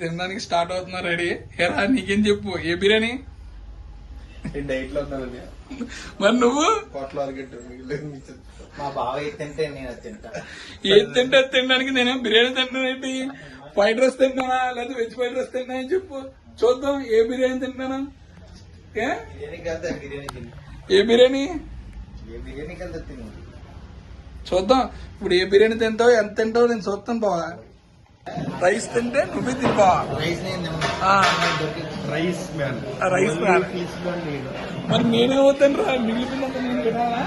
తినడానికి స్టార్ట్ అవుతున్నా ready. Hera నీకేం చెప్పు, ఏ బిర్యానీ డైట్ లో ఉన్నానండి. మరి నువ్వు మా బావ ఏది తింటే నేను అది తింటా. ఏది తింటే అది తినడానికి నేను బిర్యానీ తింటానేంటి? ఫ్రైడ్ రైస్ తింటానా లేదా వెజ్ ఫ్రైడ్ రైస్ తింటానా అని చెప్పు చూద్దాం. ఏ బిర్యానీ తింటానా? బిర్యానీ కదా బిర్యానీ తిని ఏ బిర్యానీ ఏ బిర్యానీ కదా తిని చూద్దాం. ఇప్పుడు ఏ బిర్యానీ తింటావు, ఎంత తింటావు నేను చూస్తాను బావా. రైస్ తింటే నువ్వే తింటావా? రైస్ నేను రైస్ మ్యాన్ రైస్ మ్యాన్. మరి నేనేమవుతాను రా, మిగిలిపోయినంత నేను తినాలా?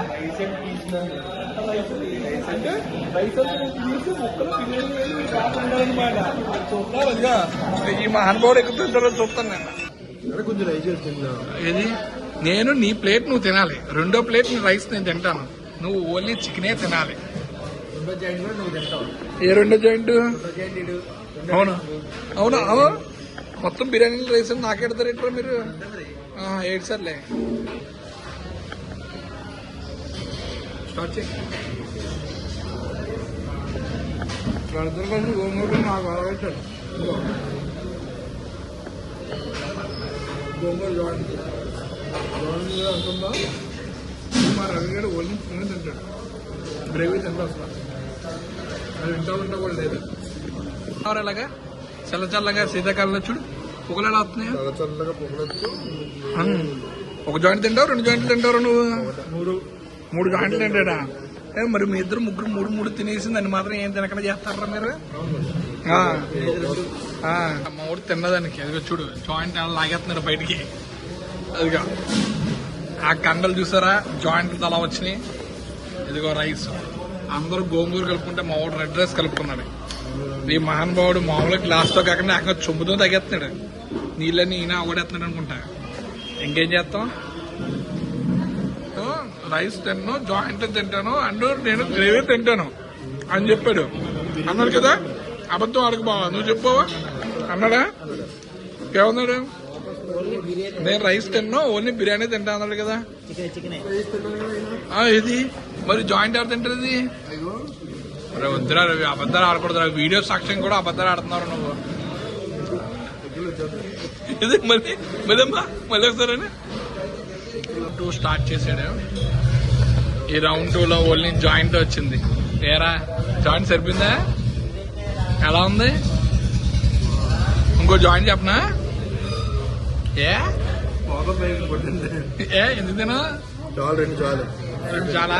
అంటే రైస్ తీసి ముక్కలు తినేదన్నమాట. చూద్దాం అదిగా ఈ మహానుభావుడు ఎక్కువ తింటారో చూస్తాను నేను. కొంచెం రైస్ తిన్నా. ఏది నేను నీ ప్లేట్ నువ్వు తినాలి, రెండో ప్లేట్ నీ రైస్ నేను తింటాను. నువ్వు ఓన్లీ చికెనే తినాలి. రెండో జాయింట్ కూడా నువ్వు తింటావు. ఏ రెండో జాయింట్? అవును అవును అవును మొత్తం బిర్యానీ రైస్ నాకెడతారు ఏంట్రా మీరు? ఏడు సార్లే స్టార్ట్ చేయి. వాళ్ళిద్దరు కలిసి గోంగూర నాకు అలవాటాడు. గోంగూర జాయింట్ అంటుందా? మా రవి గారు ఓన్లీ చిన్న తింటాడు, గ్రేవీ తింటా అసలు. అది వింటా ఉంటా కూడా లేదు. అలాగా చల్ల చల్లగా శీతాకాలంలో చూడు పొగలు వస్తున్నాయి. ఒక జాయింట్ తింటావు, రెండు జాయింట్లు తింటావు నువ్వు? మూడు జాయింట్లు తింటాడా? మరి మీ ఇద్దరు ముగ్గురు మూడు మూడు తినేసి దాన్ని మాత్రం ఏం తినకుండా చేస్తారా మీరు? మా ఊడు తిన్నదానికి అదిగో చూడు జాయింట్ అలా లాగేస్తున్నాడు బయటికి. అదిగా ఆ కండలు చూసారా, జాయింట్లు అలా వచ్చినాయి. ఇదిగో రైస్ అందరూ గోంగూర కలుపుకుంటే మా వాడు రెడ్ రైస్ కలుపుకున్నాడు. ఈ మహానుభావుడు మామూలుగా గ్లాస్తో కాకుండా అక్కడ చొమ్ముతో తగ్గేస్తున్నాడు. నీళ్ళని ఈయన అవగడేస్తున్నాడు అనుకుంటా. ఇంకేం చేస్తాం? రైస్ తిన్నాను, జాయింట్ తింటాను అండ్ నేను గ్రేవీ తింటాను అని చెప్పాడు. అన్నాడు కదా, అబద్ధం ఆడకు బావా, నువ్వు చెప్పావా? అన్నాడా? ఏమన్నాడు? నేను రైస్ తిన్నా ఓన్లీ బిర్యానీ తింటా అన్నాడు కదా. ఇది మరి జాయింట్ ఎవరు తింటారు? ఇది వద్దురా రవి, అబద్ధాలు ఆడకూడదు. వీడియో సాక్ష్యం కూడా అబద్ధాలు ఆడుతున్నారు నువ్వు. ఇది మళ్ళీ మళ్ళీ ఒకసారి 2 స్టార్ట్ చేశాడు. ఈ రౌండ్ 2లో ఓన్లీ జాయింట్ వచ్చింది. ఏరా జాయింట్ సరిపోయిందా? ఎలా ఉంది? ఇంకో జాయింట్ చెప్పనా? ఎందుకు తినా? చాలు చాలా